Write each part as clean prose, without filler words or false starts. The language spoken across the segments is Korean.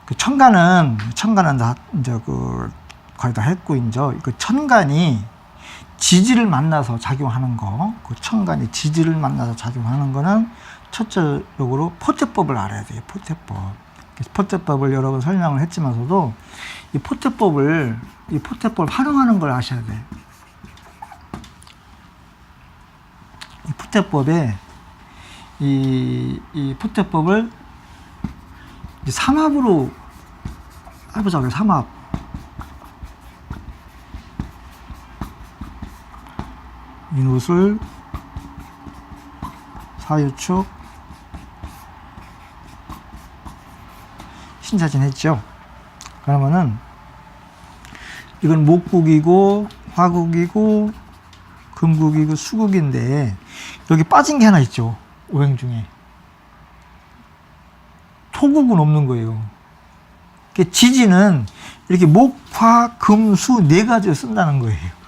그 천간은 다 이제 거의 다 했고 이제 그 천간이 지지를 만나서 작용하는 거, 그 천간이 지지를 만나서 작용하는 거는 첫째적으로 포태법을 알아야 돼요. 포태법을 여러 번 설명을 했지만서도 이 포태법을 활용하는 걸 아셔야 돼요. 이 포태법에 이 포태법을 삼합으로 해보자고요. 삼합. 인우술, 사유축, 신자진 했죠. 그러면은 이건 목국이고 화국이고 금국이고 수국인데 여기 빠진 게 하나 있죠. 오행 중에 토국은 없는 거예요. 지지는 이렇게 목, 화, 금, 수 네 가지를 쓴다는 거예요.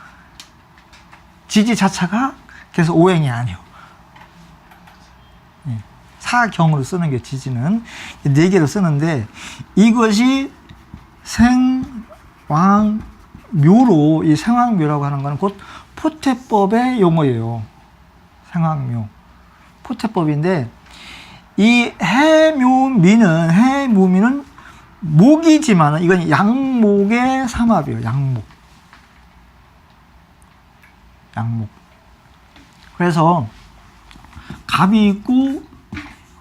지지 자체가 그래서 오행이 아니에요. 사경으로 쓰는 게 지지는 네 개로 쓰는데 이것이 생왕묘로 이 생왕묘라고 하는 거는 곧 포태법의 용어예요. 생왕묘. 포태법인데 이 해묘미는 목이지만 이건 양목의 삼합이에요. 양목. 그래서 갑이 있고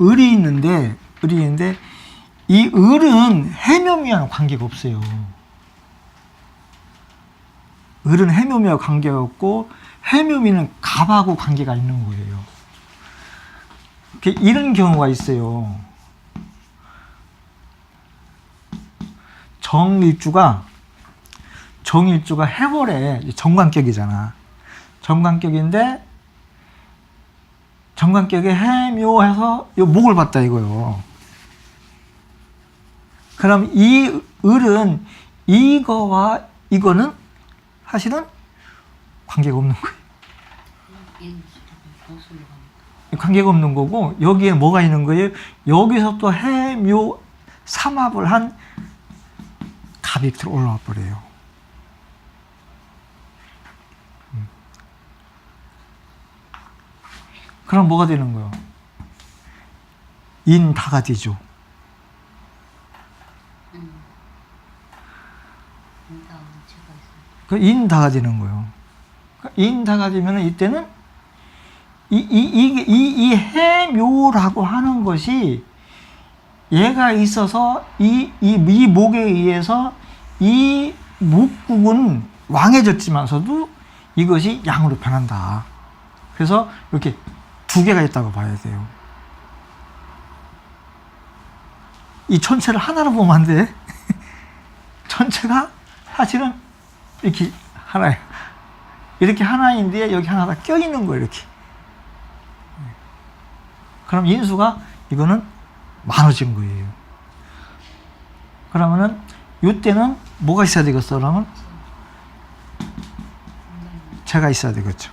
을이 있는데 이 을은 해묘미와는 관계가 없어요. 을은 해묘미와 관계가 없고 해묘미는 갑하고 관계가 있는 거예요. 이런 경우가 있어요. 정일주가 해월에 정관격이잖아. 정관격인데 정관격에 해묘해서 목을 봤다 이거요. 그럼 이 을은 이거와 이거는 사실은 관계가 없는 거예요. 관계가 없는 거고 여기에 뭐가 있는 거예요? 여기서 또 해묘 삼합을 한 갑이 올라와 버려요. 그럼 뭐가 되는 거예요? 인다가 되죠. 그 인다가 되는 거예요. 인다가 되면 이때는 이 해묘라고 하는 것이 얘가 있어서 이 목에 의해서 이 목국은 왕해졌지만서도 이것이 양으로 변한다. 그래서 이렇게 두 개가 있다고 봐야 돼요. 이 전체를 하나로 보면 안 돼. 전체가 사실은 이렇게 하나예요. 이렇게 하나인데 여기 하나가 껴있는 거예요. 이렇게. 그럼 인수가 이거는 많아진 거예요. 그러면은 이때는 뭐가 있어야 되겠어? 그러면 재가 있어야 되겠죠.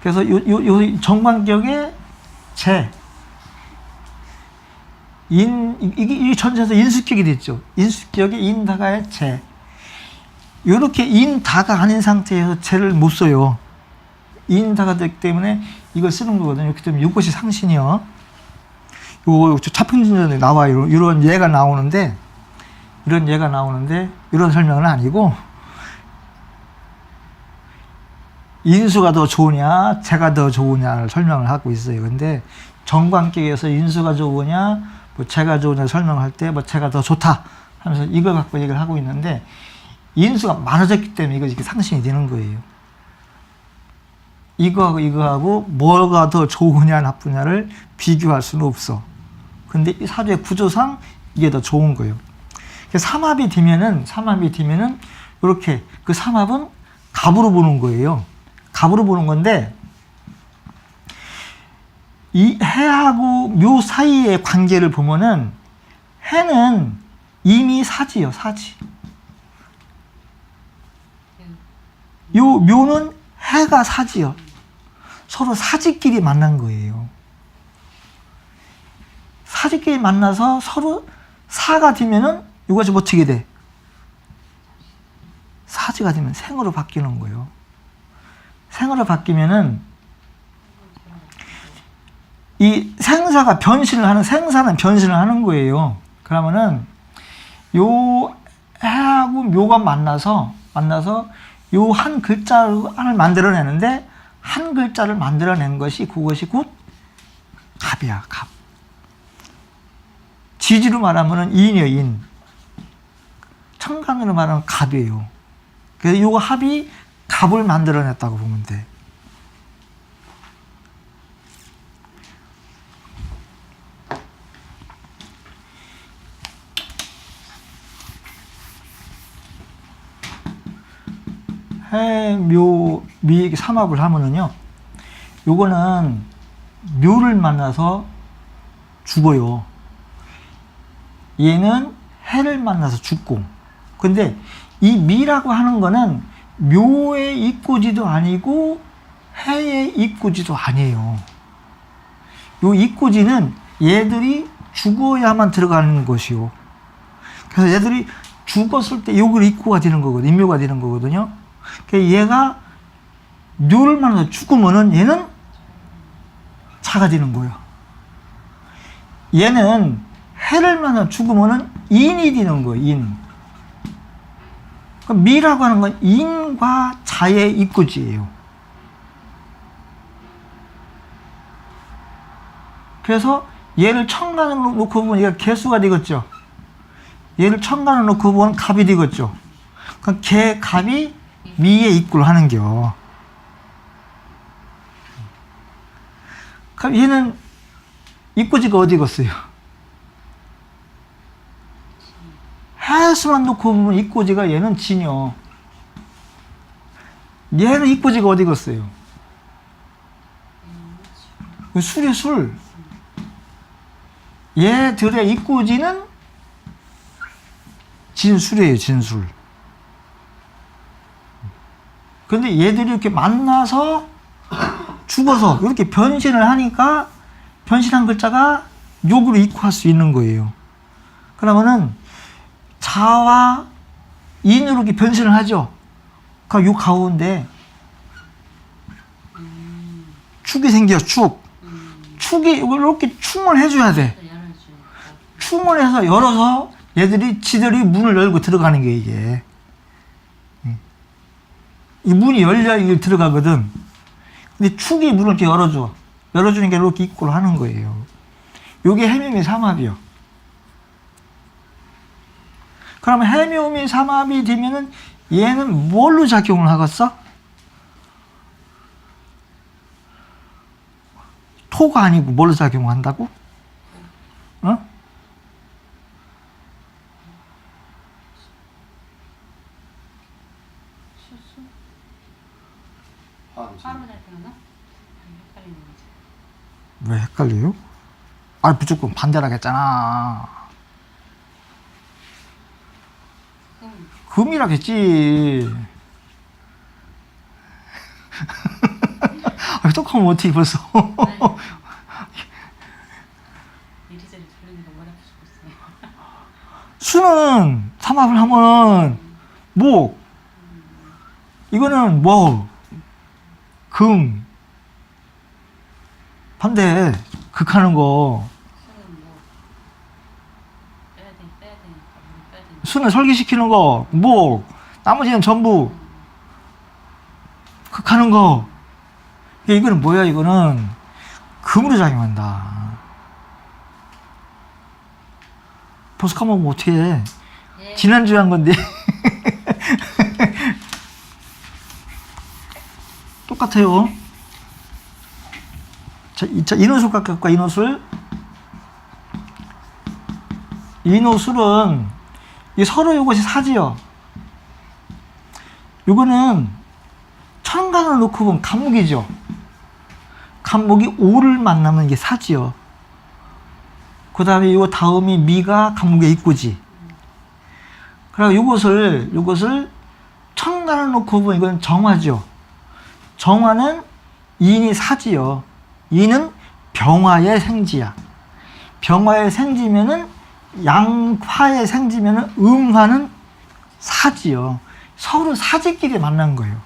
그래서 요 정관격에 재, 이 전체에서 인수격이 됐죠. 인수격에 인다가에 재. 요렇게 인다가 아닌 상태에서 재를 못 써요. 인다가 되기 때문에 이걸 쓰는 거거든요. 그렇기 때문에 이것이 상신이요. 요 차편진전에 나와요. 이런 예가 나오는데, 이런 설명은 아니고, 인수가 더 좋으냐, 재가 더 좋으냐를 설명을 하고 있어요. 근데 정관격에서 인수가 좋으냐, 뭐 재가 좋으냐 설명할 때, 뭐 재가 더 좋다 하면서 이걸 갖고 얘기를 하고 있는데, 인수가 많아졌기 때문에 이것이 상신이 되는 거예요. 이거하고 뭐가 더 좋으냐 나쁘냐를 비교할 수는 없어. 근데 이 사주의 구조상 이게 더 좋은 거예요. 삼합이 되면은 이렇게 그 삼합은 갑으로 보는 거예요. 갑으로 보는 건데 이 해하고 묘 사이의 관계를 보면은 해는 이미 사지요, 사지. 요 묘는 해가 사지요. 서로 사지끼리 만난 거예요. 사지끼리 만나서 서로 사가 되면은 이것이 어떻게 돼? 사지가 되면 생으로 바뀌는 거예요. 생으로 바뀌면은 이 생사가 변신을 하는, 생사는 변신을 하는 거예요. 그러면은 요 해하고 묘가 만나서 요 한 글자를 만들어내는데, 한 글자를 만들어낸 것이, 그것이 곧 갑이야, 갑. 지지로 말하면 인이에요, 인. 천간으로 말하면 갑이에요. 그래서 요 합이 갑을 만들어냈다고 보면 돼. 해, 묘, 미, 삼합을 하면은요, 요거는 묘를 만나서 죽어요. 얘는 해를 만나서 죽고. 근데 이 미라고 하는 거는 묘의 입고지도 아니고 해의 입고지도 아니에요. 요 입고지는 얘들이 죽어야만 들어가는 것이요. 그래서 얘들이 죽었을 때 요걸 입고가 되는 거거든요. 인묘가 되는 거거든요. 그러니까 얘가 묘를 만나서 죽으면은 얘는 자가 되는 거예요. 얘는 해를 만나 죽으면은 인이 되는 거예요, 인. 그러니까 미라고 하는 건 인과 자의 입고지예요. 그래서 얘를 천간으로 놓고 보면 얘가 개수가 되겠죠. 얘를 천간으로 놓고 보면 갑이 되겠죠. 그러니까 개, 갑이 미에 입구를 하는겨. 그럼 얘는 입고지가 어디겠어요? 해수만 놓고 보면 입고지가 얘는 진여. 얘는 입고지가 어디겠어요? 술이 술. 얘들의 입고지는 진술이에요, 진술. 그런데 얘들이 이렇게 만나서 죽어서 이렇게 변신을 하니까 변신한 글자가 욕으로 입고할 수 있는 거예요. 그러면은 자와 인으로 이렇게 변신을 하죠. 그 요 가운데 축이 생겨, 축. 축이 이렇게 충을 해줘야 돼. 충을 해서 열어서 얘들이 지들이 문을 열고 들어가는 게 이게. 이 문이 열려야 이게 들어가거든. 근데 축이 문을 이렇게 열어줘. 열어주는 게 이렇게 입고를 하는 거예요. 요게 해묘미 삼합이요. 그러면 해묘미 삼합이 되면은 얘는 뭘로 작용을 하겠어? 토가 아니고 뭘로 작용한다고? 어? 왜 헷갈려요? 아, 무조건 반대라 했잖아. 금이라겠지. 아, 똑하면 어떻게 벌써. 수는 삼합을 하면 목, 이거는 뭐 금, 반대 극하는 거. 수는 설계시키는 거, 목, 나머지는 전부 극하는 거. 이거는 뭐야? 이거는 금으로 작용한다. 벌써 까먹으면 어떻게 해? 네. 지난주에 한 건데. 똑같아요. 자, 인호술 깎을까, 인호술? 인호술은 이 서로 이것이 사지요. 이거는 천간을 놓고 보면 간목이죠. 간목이 오를 만나면 이게 사지요. 그 다음에 요 다음이 미가 간목의 입구지. 그리고 요것을 천간을 놓고 보면 이건 정화죠. 정화는 인이 사지요. 인은 병화의 생지야. 병화에 생지면은 양화에 생지면은 음화는 사지요. 서로 사지끼리 만난 거예요.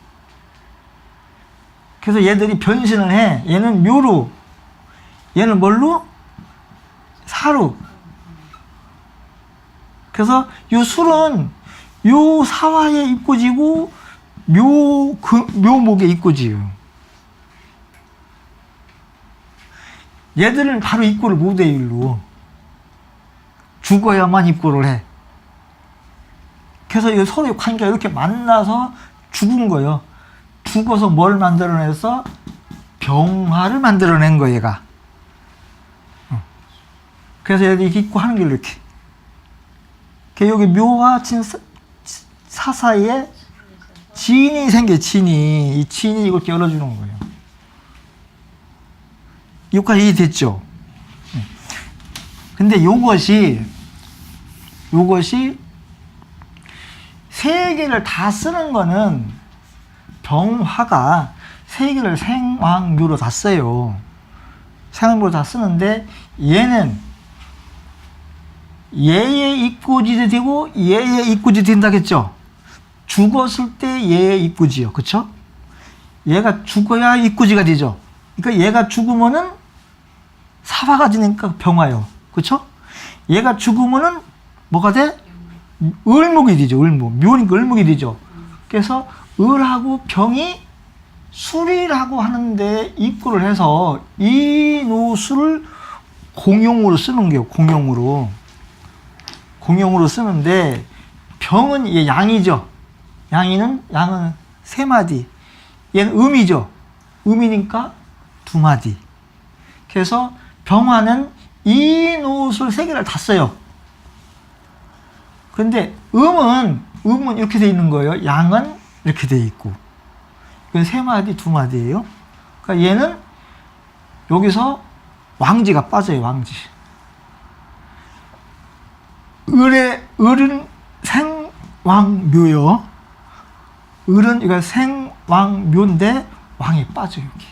그래서 얘들이 변신을 해. 얘는 묘로, 얘는 뭘로? 사로. 그래서 요 술은 요 사화에 입고지고 묘목에 입고지요. 얘들은 바로 입고를 못해. 일로 죽어야만 입고를 해. 그래서 이 서로의 관계가 이렇게 만나서 죽은 거예요. 죽어서 뭘 만들어내서 병화를 만들어낸 거예요, 얘가. 그래서 얘들이 입고 하는 게 이렇게. 여기 묘와 사 사이에 진이 생겨, 진이. 이 진이 이걸 열어주는 거예요. 여기까지 이해됐죠? 근데 요것이 세 개를 다 쓰는 거는 병화가 세 개를 생왕묘로 다 써요. 생왕묘로 다 쓰는데 얘는 얘의 입고지도 되고 얘의 입고지도 된다겠죠? 죽었을 때 얘의 입고지요. 그쵸? 얘가 죽어야 입고지가 되죠. 그러니까 얘가 죽으면은 사화가 되니까 병화요. 그쵸? 얘가 죽으면은 뭐가 돼? 을목이 되죠. 을목. 묘니까 을목이 되죠. 그래서 을하고 병이 술이라고 하는데 입고를 해서 이 노술을 공용으로 쓰는 거예요. 공용으로 쓰는데 병은 얘 양이죠. 양은 세 마디. 얘는 음이죠. 음이니까 두 마디. 그래서 병화는 이 노술 세 개를 다 써요. 그런데 음은 이렇게 돼 있는 거예요. 양은 이렇게 돼 있고. 이건 세 마디, 두 마디예요. 그러니까 얘는 여기서 왕지가 빠져요. 왕지. 을은 생왕묘요. 을은 이거 생왕묘인데 왕이 빠져요. 여기.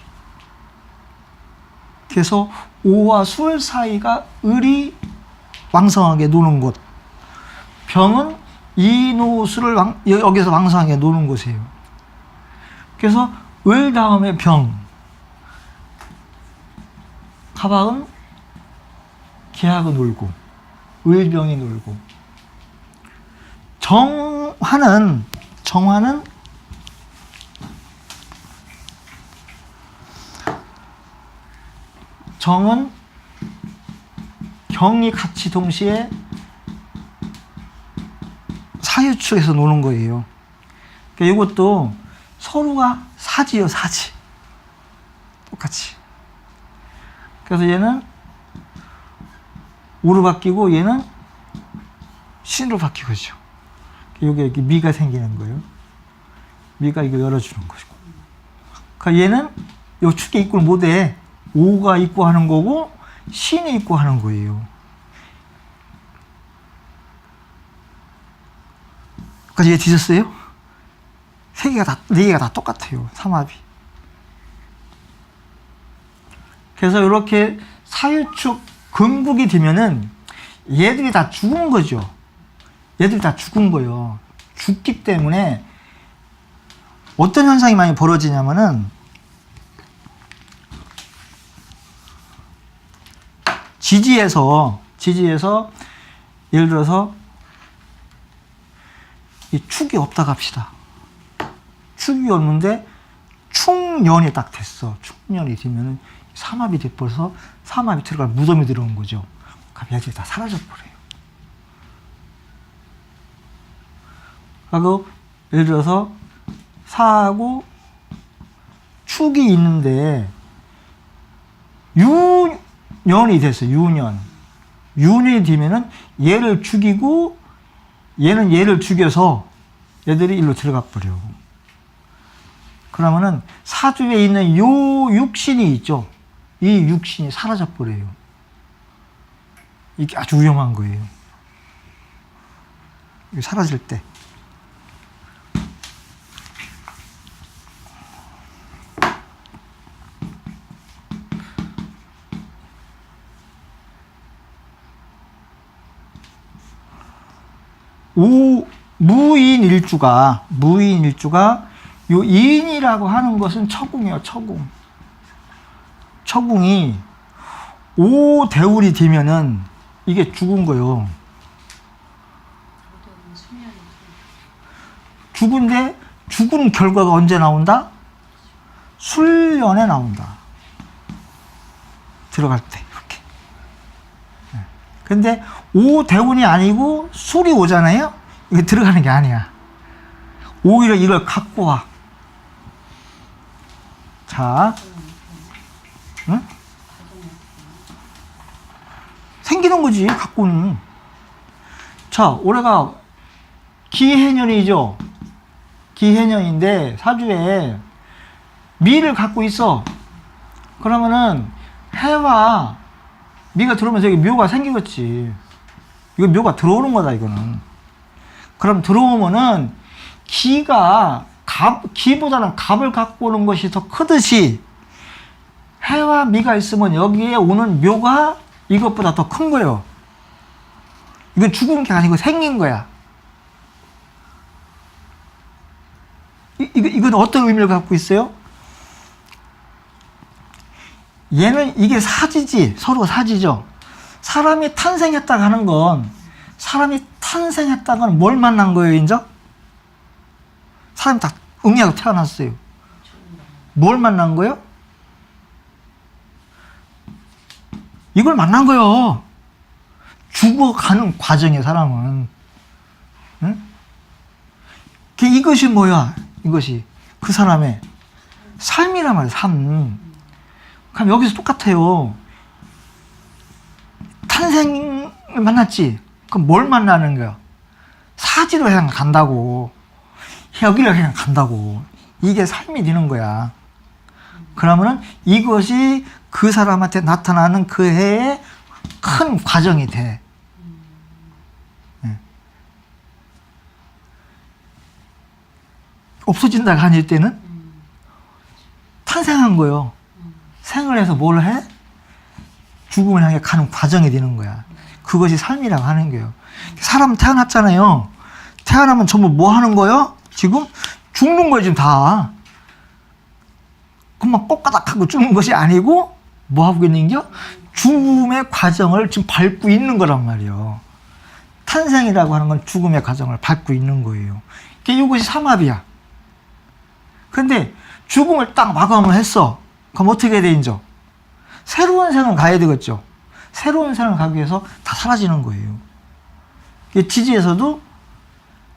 그래서 오와 술 사이가 을이 왕성하게 노는 곳. 병은 이노술을 여기서 왕성하게 노는 곳이에요. 그래서 을 다음에 병. 가박은 계하고 놀고, 을병이 놀고. 정화는 정은 경이 같이 동시에 사유축에서 노는 거예요. 그러니까 이것도 서로가 사지요, 사지. 똑같이. 그래서 얘는 우로 바뀌고 얘는 신으로 바뀌고죠. 여기 이렇게 미가 생기는 거예요. 미가 이거 열어주는 것이고. 그러니까 얘는 요 축에 입고를 못해. 오가 입고 하는 거고 신이 입고 하는 거예요. 까지 이해 되셨어요? 네 개가 다 똑같아요. 삼합이. 그래서 이렇게 사유축 금국이 되면은 얘들이 다 죽은 거죠. 얘들이 다 죽은 거예요. 죽기 때문에 어떤 현상이 많이 벌어지냐면은 지지에서 예를 들어서 이 축이 없다 갑시다. 축이 없는데 축년이 딱 됐어. 축년이 되면은 삼합이 돼버려서 삼합이 들어갈 무덤이 들어온 거죠. 그럼 얘들이 다 사라져버려요. 그리고 예를 들어서 사하고 축이 있는데 유년이 됐어요. 유년이 되면은 얘를 죽이고 얘는 얘를 죽여서 얘들이 일로 들어가 버려. 그러면은 사주에 있는 요 육신이 있죠. 이 육신이 사라져 버려요. 이게 아주 위험한 거예요. 이게 사라질 때. 무인일주가 요 인이라고 하는 것은 처궁이에요. 처궁이 오대울이 되면은 이게 죽은 거요. 죽은데 죽은 결과가 언제 나온다? 술년에 나온다. 들어갈 때 이렇게. 근데 오대운이 아니고 술이 오잖아요. 이게 들어가는 게 아니야. 오히려 이걸 갖고 와. 자, 응? 생기는 거지, 갖고는. 자, 올해가 기해년이죠. 기해년인데 사주에 미를 갖고 있어. 그러면은 해와 미가 들어오면서 여기 묘가 생기겠지. 이거 묘가 들어오는 거다, 이거는. 그럼 들어오면은 기보다는 갑을 갖고 오는 것이 더 크듯이 해와 미가 있으면 여기에 오는 묘가 이것보다 더 큰 거예요. 이건 죽은 게 아니고 생긴 거야. 이건 어떤 의미를 갖고 있어요? 얘는 이게 사지지, 서로 사지죠. 사람이 탄생했다고 하는 건, 뭘 만난 거예요, 이제? 사람이 다 응애하고 태어났어요. 뭘 만난 거예요? 이걸 만난 거예요. 죽어가는 과정이에요, 사람은. 응? 이것이 뭐야? 이것이 그 사람의 삶이란 말이에요, 삶. 그럼 여기서 똑같아요. 탄생을 만났지? 그럼 뭘 만나는 거야? 사지로 그냥 간다고. 여기를 그냥 간다고. 이게 삶이 되는 거야. 그러면은 이것이 그 사람한테 나타나는 그 해의 큰 과정이 돼. 없어진다가 아닐 때는 탄생한 거예요. 생을 해서 뭘 해? 죽음을 향해 가는 과정이 되는 거야. 그것이 삶이라고 하는 거예요. 사람 태어났잖아요. 태어나면 전부 뭐 하는 거예요? 지금 죽는 거예요, 지금 다. 그만 꼬까닥하고 죽는 것이 아니고 뭐 하고 있는 게 죽음의 과정을 지금 밟고 있는 거란 말이에요. 탄생이라고 하는 건 죽음의 과정을 밟고 있는 거예요. 이것이 삼합이야. 근데 죽음을 딱 마감을 했어. 그럼 어떻게 해야 돼, 이제? 새로운 생을 가야 되겠죠. 새로운 생을 가기 위해서 다 사라지는 거예요. 지지에서도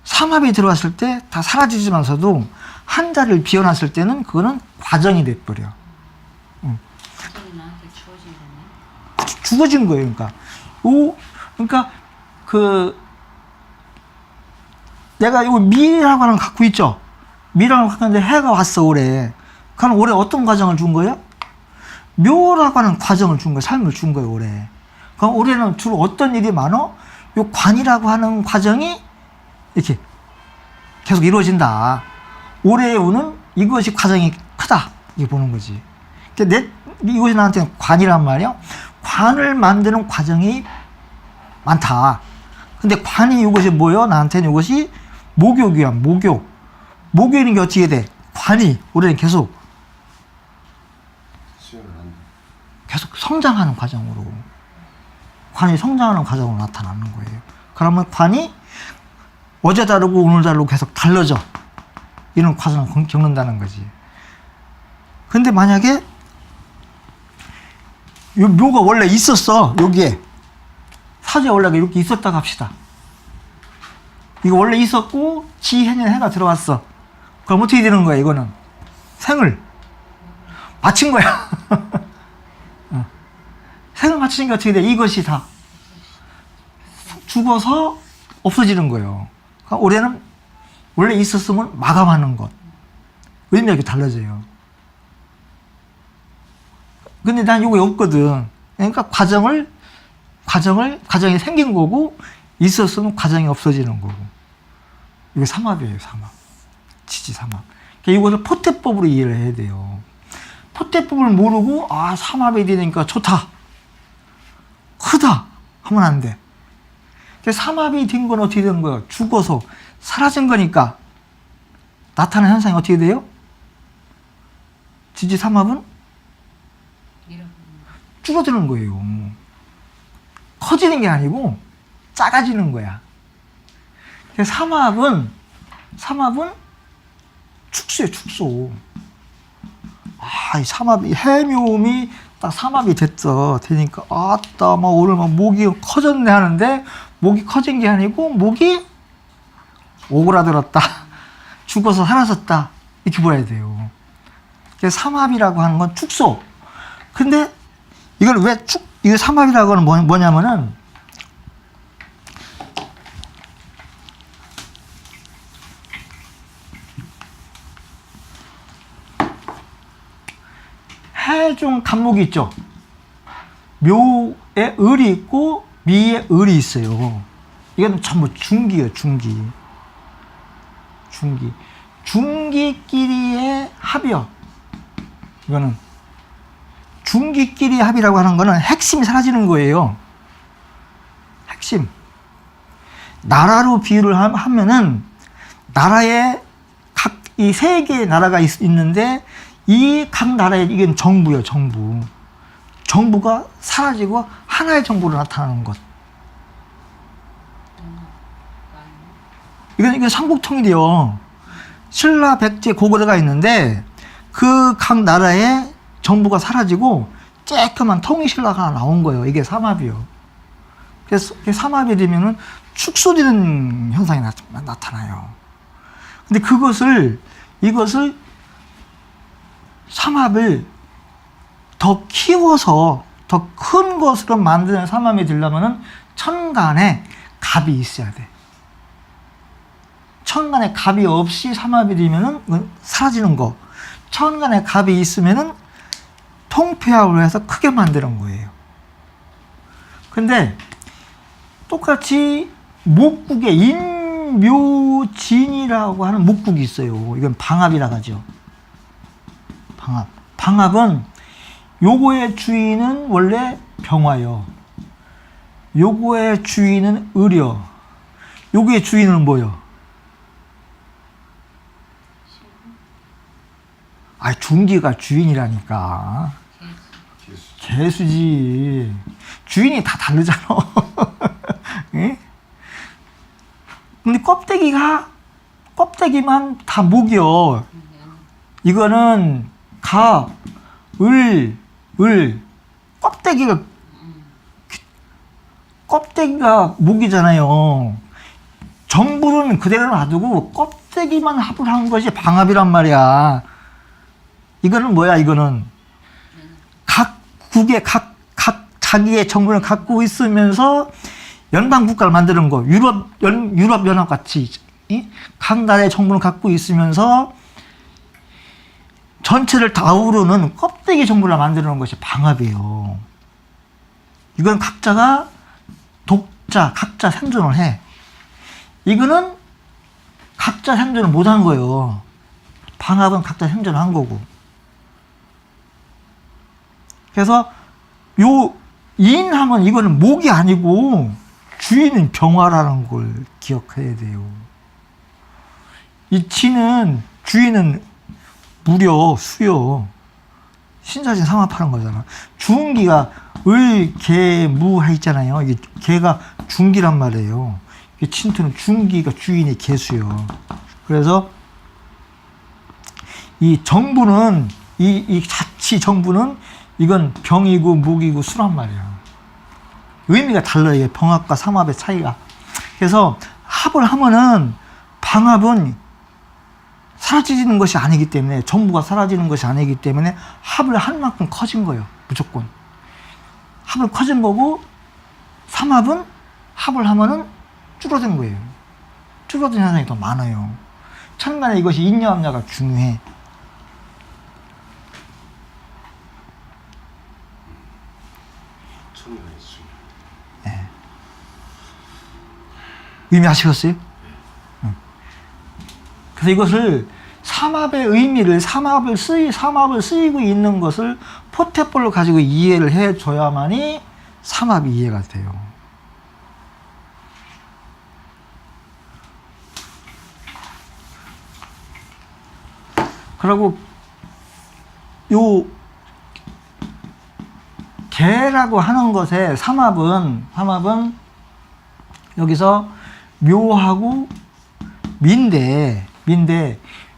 삼합이 들어갔을 때 다 사라지지만서도 한 자리를 비워놨을 때는 그거는 과정이 돼버려. 과정이 나한테 주어진 거네. 죽어진 거예요, 그러니까. 내가 이거 미라고 하는 거 갖고 있죠? 미라고 갖고 있는데 해가 왔어, 올해. 그럼 올해 어떤 과정을 준 거예요? 묘라고 하는 과정을 준 거예요. 삶을 준 거예요, 올해. 그럼 올해는 주로 어떤 일이 많어? 요 관이라고 하는 과정이 이렇게 계속 이루어진다. 올해에 오는 이것이 과정이 크다. 이렇게 보는 거지. 이것이 나한테는 관이란 말이야. 관을 만드는 과정이 많다. 근데 관이 이것이 뭐예요? 나한테는 이것이 목욕이야, 목욕. 목욕이는 게 어떻게 돼? 관이 올해는 계속 성장하는 과정으로. 관이 성장하는 과정으로 나타나는 거예요. 그러면 관이 어제 다르고 오늘 다르고 계속 달라져. 이런 과정을 겪는다는 거지. 근데 만약에 요 묘가 원래 있었어, 여기에. 사주에 원래 이렇게 있었다고 합시다. 이거 원래 있었고, 지해년 해가 들어왔어. 그럼 어떻게 되는 거야, 이거는? 생을 마친 거야. 생을 마치니까 어떻게 돼? 이것이 다 죽어서 없어지는 거예요. 그러니까 올해는 원래 있었으면 마감하는 것. 의미가 달라져요. 근데 난 이거 없거든. 그러니까 과정이 생긴 거고, 있었으면 과정이 없어지는 거고. 이게 삼합이에요, 삼합. 지지 삼합. 그러니까 이것을 포태법으로 이해를 해야 돼요. 포태법을 모르고, 삼합이 되니까 좋다. 크다. 하면 안 돼. 삼합이 된 건 어떻게 되는 거예요? 죽어서 사라진 거니까 나타나는 현상이 어떻게 돼요? 지지 삼합은 줄어드는 거예요. 커지는 게 아니고 작아지는 거야. 삼합은 축소예요, 축소. 아, 이 삼합이, 해묘음이 딱 삼합이 되니까, 아따, 막 오늘 막 목이 커졌네 하는데, 목이 커진 게 아니고, 목이 오그라들었다. 죽어서 사라졌다. 이렇게 봐야 돼요. 삼합이라고 하는 건 축소. 근데, 이걸 이거 삼합이라고 하는 뭐냐면은, 해중 간목이 있죠. 묘에 을이 있고 미에 을이 있어요. 이건 전부 중기예요. 중기끼리의 합이요. 이거는 중기끼리의 합이라고 하는 거는 핵심이 사라지는 거예요. 핵심. 나라로 비유를 하면은 나라에 각 이 세 개의 나라가 있는데 이 각 나라의 이건 정부예요, 정부. 정부가 사라지고 하나의 정부로 나타나는 것. 이건 삼국통일이요. 신라, 백제, 고구려가 있는데 그 각 나라의 정부가 사라지고 쬐끄만 통일신라가 나온 거예요. 이게 삼합이요. 그래서 삼합이 되면은 축소되는 현상이 나타나요. 근데 이것을 삼합을 더 키워서 더 큰 것으로 만드는 삼합이 되려면은 천간에 갑이 있어야 돼. 천간에 갑이 없이 삼합이 되면은 사라지는 거. 천간에 갑이 있으면은 통폐합을 해서 크게 만드는 거예요. 근데 똑같이 목국에 인묘진이라고 하는 목국이 있어요. 이건 방합이라고 하죠. 방합은 요거의 주인은 원래 병화요. 요거의 주인은 을이요. 요거의 주인은 뭐요? 아, 중기가 주인이라니까. 개수지. 주인이 다 다르잖아. 예? 근데 껍데기만 다 목이요. 이거는 갑, 껍데기가 목이잖아요. 정부는 그대로 놔두고 껍데기만 합을 한 것이 방합이란 말이야. 이거는 뭐야, 이거는. 각 국의 각 자기의 정부를 갖고 있으면서 연방국가를 만드는 거. 유럽연합 같이. 각 나라의 정부를 갖고 있으면서 전체를 다 아우르는 껍데기 정부를 만드는 것이 방합이에요. 이건 각자 생존을 해. 이거는 각자 생존을 못 한 거예요. 방합은 각자 생존을 한 거고. 그래서 인하면 이거는 목이 아니고 주인은 병화라는 걸 기억해야 돼요. 이 진은 주인은 무려 수요. 신사진 삼합하는 거잖아. 중기가 을, 개, 무 있잖아요. 이게 개가 중기란 말이에요. 이게 친투는 중기가 주인이 개수요. 그래서 이 정부는 이 자치 정부는 이건 병이고 무기고 수란 말이야. 의미가 달라요. 이게 병합과 삼합의 차이가. 그래서 합을 하면은 방합은 사라지는 것이 아니기 때문에, 정부가 사라지는 것이 아니기 때문에 합을 한 만큼 커진 거예요. 무조건. 합은 커진 거고, 삼합은 합을 하면은 줄어든 거예요. 줄어든 현상이 더 많아요. 천간에 이것이 인여합냐가 중요해. 네. 의미하시겠어요? 그래서 이것을 삼합의 의미를 삼합을 쓰이고 있는 것을 포테볼로 가지고 이해를 해줘야만이 삼합이 이해가 돼요. 그리고 요 개라고 하는 것의 삼합은 여기서 묘하고 미인데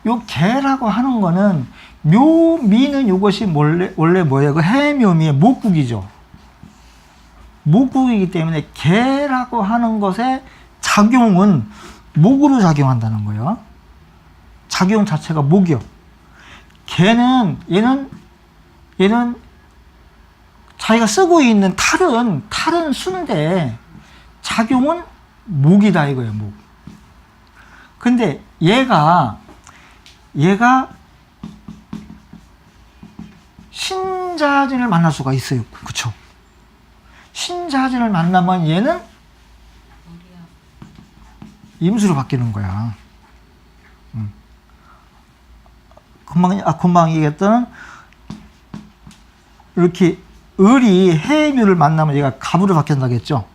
요 개라고 하는 거는 묘미는 이것이 원래 뭐예요? 그 해묘미의 목국이죠. 목국이기 때문에 개라고 하는 것의 작용은 목으로 작용한다는 거예요. 작용 자체가 목이요. 얘는 자기가 쓰고 있는 탈은 수인데 작용은 목이다 이거예요. 목. 근데 얘가 신자진을 만날 수가 있어요. 그쵸? 신자진을 만나면 얘는 임수로 바뀌는 거야. 금방 얘기했던 이렇게 을이 해묘를 만나면 얘가 갑으로 바뀐다고 했죠.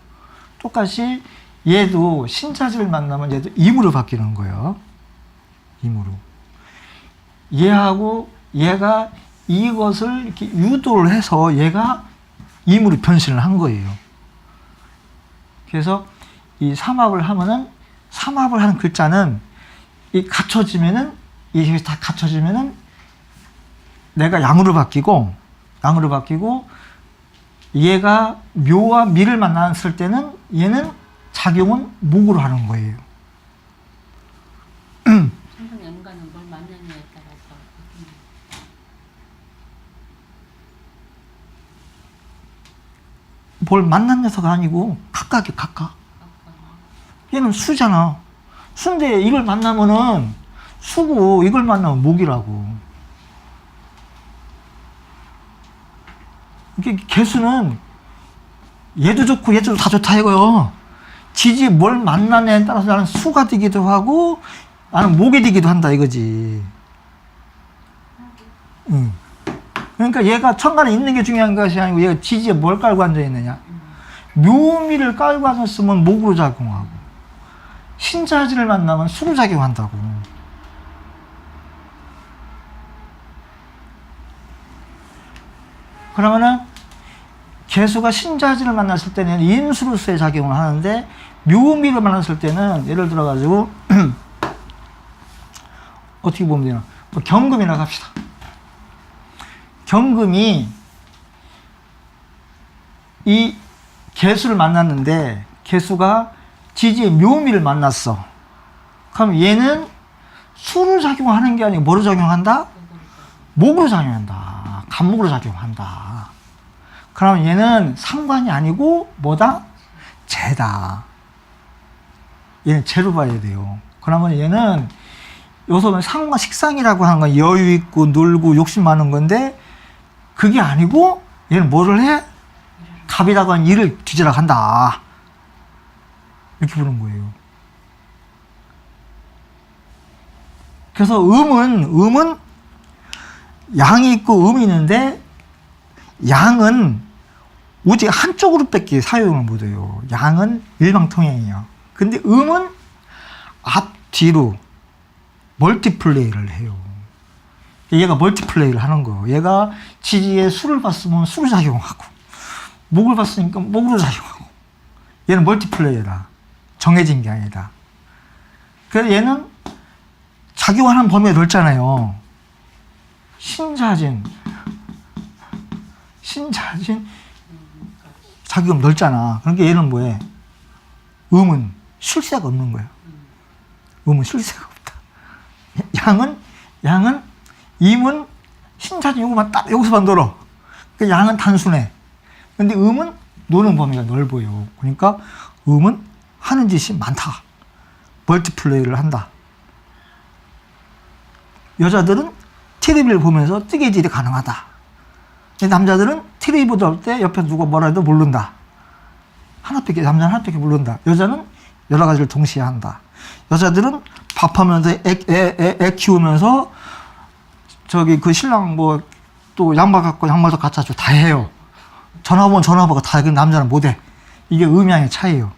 똑같이 얘도 신자진을 만나면 얘도 임으로 바뀌는 거예요. 임으로. 얘하고 얘가 이것을 이렇게 유도를 해서 얘가 임으로 변신을 한 거예요. 그래서 이 삼합을 하면은 삼합을 한 글자는 이 갖춰지면은 이게 다 갖춰지면은 내가 양으로 바뀌고 얘가 묘와 미를 만났을 때는 얘는 작용은 목으로 하는 거예요. 상상 연관은 뭘 만났냐에 따라서 뭘 만났냐서가 아니고 각각. 얘는 수잖아. 수인데 이걸 만나면은 수고 이걸 만나면 목이라고. 이게 개수는 얘도 좋고 얘도 다 좋다 이거요. 지지 뭘 만나냐에 따라서 나는 수가 되기도 하고 나는 목이 되기도 한다 이거지. 그러니까 얘가 천간에 있는 게 중요한 것이 아니고 얘가 지지에 뭘 깔고 앉아 있느냐. 묘미를 깔고 앉았으면 목으로 작용하고 신자진을 만나면 수로 작용한다고. 그러면은 개수가 신자진을 만났을 때는 임수로서의 작용을 하는데 묘미를 만났을 때는 예를 들어 가지고 어떻게 보면 되나? 뭐 경금이라고 합시다. 경금이 이 개수를 만났는데 개수가 지지의 묘미를 만났어. 그럼 얘는 수로 작용하는 게 아니고 뭐로 작용한다? 목으로 작용한다. 간목으로 작용한다. 그러면 얘는 상관이 아니고 뭐다? 재다. 얘는 재로 봐야 돼요. 그러면 얘는 여기서 상과 식상이라고 하는 건 여유 있고 놀고 욕심 많은 건데 그게 아니고 얘는 뭐를 해? 갑이라고 하는 일을 뒤지러 간다. 이렇게 보는 거예요. 그래서 음은 양이 있고 음이 있는데 양은 오직 한쪽으로 밖에 사용을 못해요. 양은 일방통행이에요. 근데 음은 앞뒤로 멀티플레이를 해요. 얘가 멀티플레이를 하는 거예요. 얘가 지지에 수를 봤으면 수로 작용하고 목을 봤으니까 목으로 작용하고 얘는 멀티플레이다. 정해진 게 아니다. 그래서 얘는 작용하는 범위가 넓잖아요. 신자진 작용 넓잖아. 그러니까 얘는 뭐해? 음은 쉴 새가 없는 거야. 음은 쉴 새가 없다. 양은 임은 신자진 요거만 딱 여기서만 놀어. 그러니까 양은 단순해. 근데 음은 노는 범위가 넓어요. 그러니까 음은 하는 짓이 많다. 멀티플레이를 한다. 여자들은 TV를 보면서 뜨개질이 가능하다. 남자들은 TV 보다 할 때 옆에 누가 뭐라 해도 모른다. 남자는 하나밖에 모른다. 여자는 여러 가지를 동시에 한다. 여자들은 밥하면서 애 키우면서 저기 그 신랑 뭐 또 양말 갖고 양말도 갖다 줘. 다 해요. 전화 오면 전화 받고 다 해. 남자는 못 해. 이게 음양의 차이예요.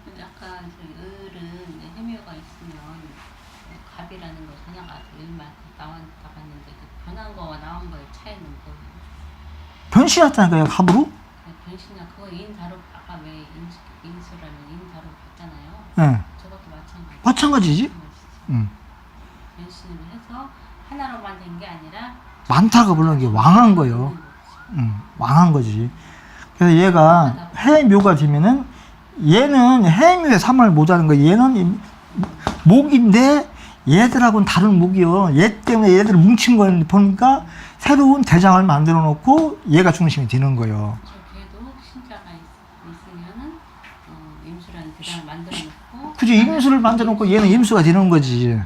근데 아까 저희 을은 해묘가 있으면 변신했다니까요, 갑으로. 변신이나 그거 인다로 아까 왜 인수라면 인다로 봤잖아요. 예. 저것도 마찬가지. 마찬가지지. 변신을 해서 하나로만 된 게 아니라 많다가 물론 이게 왕한 거예요. 왕한 거지. 그래서 얘가 해묘가 되면은 얘는 해묘의 3을 못하는 거예요. 얘는 목인데 얘들하고는 다른 목이요. 얘 때문에 얘들을 뭉친 걸 보니까 새로운 대장을 만들어 놓고 얘가 중심이 되는 거예요. 저 걔도 신자가 있으면은 임수라는 대장을 만들어 놓고 그죠? 임수를 만들어 놓고 얘는 임수가 되는 거지.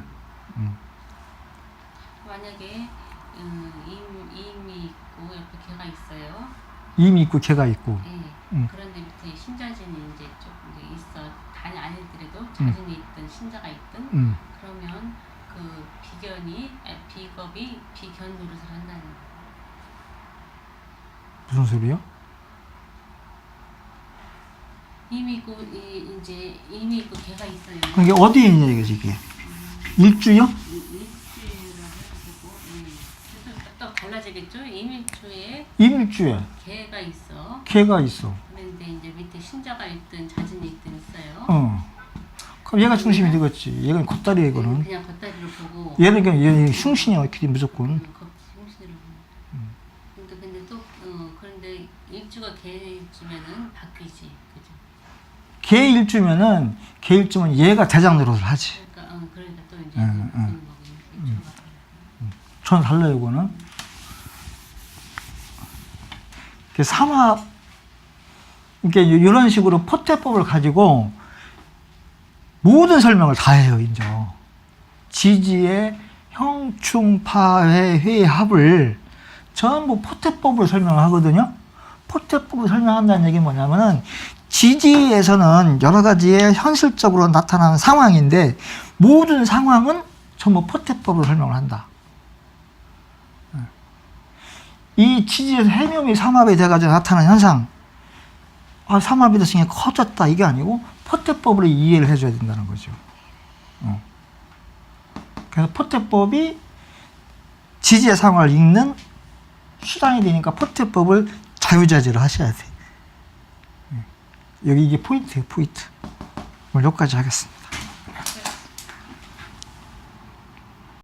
만약에 임이 있고 옆에 걔가 있어요. 임이 있고 걔가 있고. 예. 그런데 밑에 신자진이 이제 좀 이제 있어. 단이 아니더라도 자진이 있든 신자가 있든 그러면 그 비겁이 비견 노릇을 한다는 거예요. 무슨 소리요? 임이 있고 이제 임이 있고 걔가 있어요. 그게 어디에 있냐 이거지 이게? 일주요? 일주라고 해가지고 그래서 또 달라지겠죠. 임일주에 임일주에 걔가 있어. 걔가 있어. 그런데 이제 밑에 신자가 있든 자진이 있든 있어요. 그럼 얘가 중심이 되겠지. 얘가 겉다리야 이거는. 그냥 겉다리로 보고. 얘는 그냥 얘 흉신이야 이렇게 무조건. 흉신으로 보고. 근데 또 그런데 일주가 걔일주면은 바뀌지, 그죠? 걔 일주면은 걔 일주면 얘가 대장 노릇을 하지. 그러니까 또 이제 그런 거고. 전 달라요 이거는. 그 삼합 이렇게 이런 식으로 포태법을 가지고 모든 설명을 다 해요, 이제. 지지의 형충파회 회합을 전부 포태법으로 설명을 하거든요. 포태법을 설명한다는 얘기는 뭐냐면은 지지에서는 여러 가지의 현실적으로 나타나는 상황인데 모든 상황은 전부 포태법으로 설명을 한다. 이 지지에서 해묘미 삼합이 돼가지고 나타나는 현상, 삼합이 됐으니까 커졌다 이게 아니고 포태법으로 이해를 해줘야 된다는 거죠. 그래서 포태법이 지지의 상황을 읽는 수단이 되니까 포태법을 자유자재로 하셔야 돼. 여기 이게 포인트예요, 포인트. 오늘 여기까지 하겠습니다.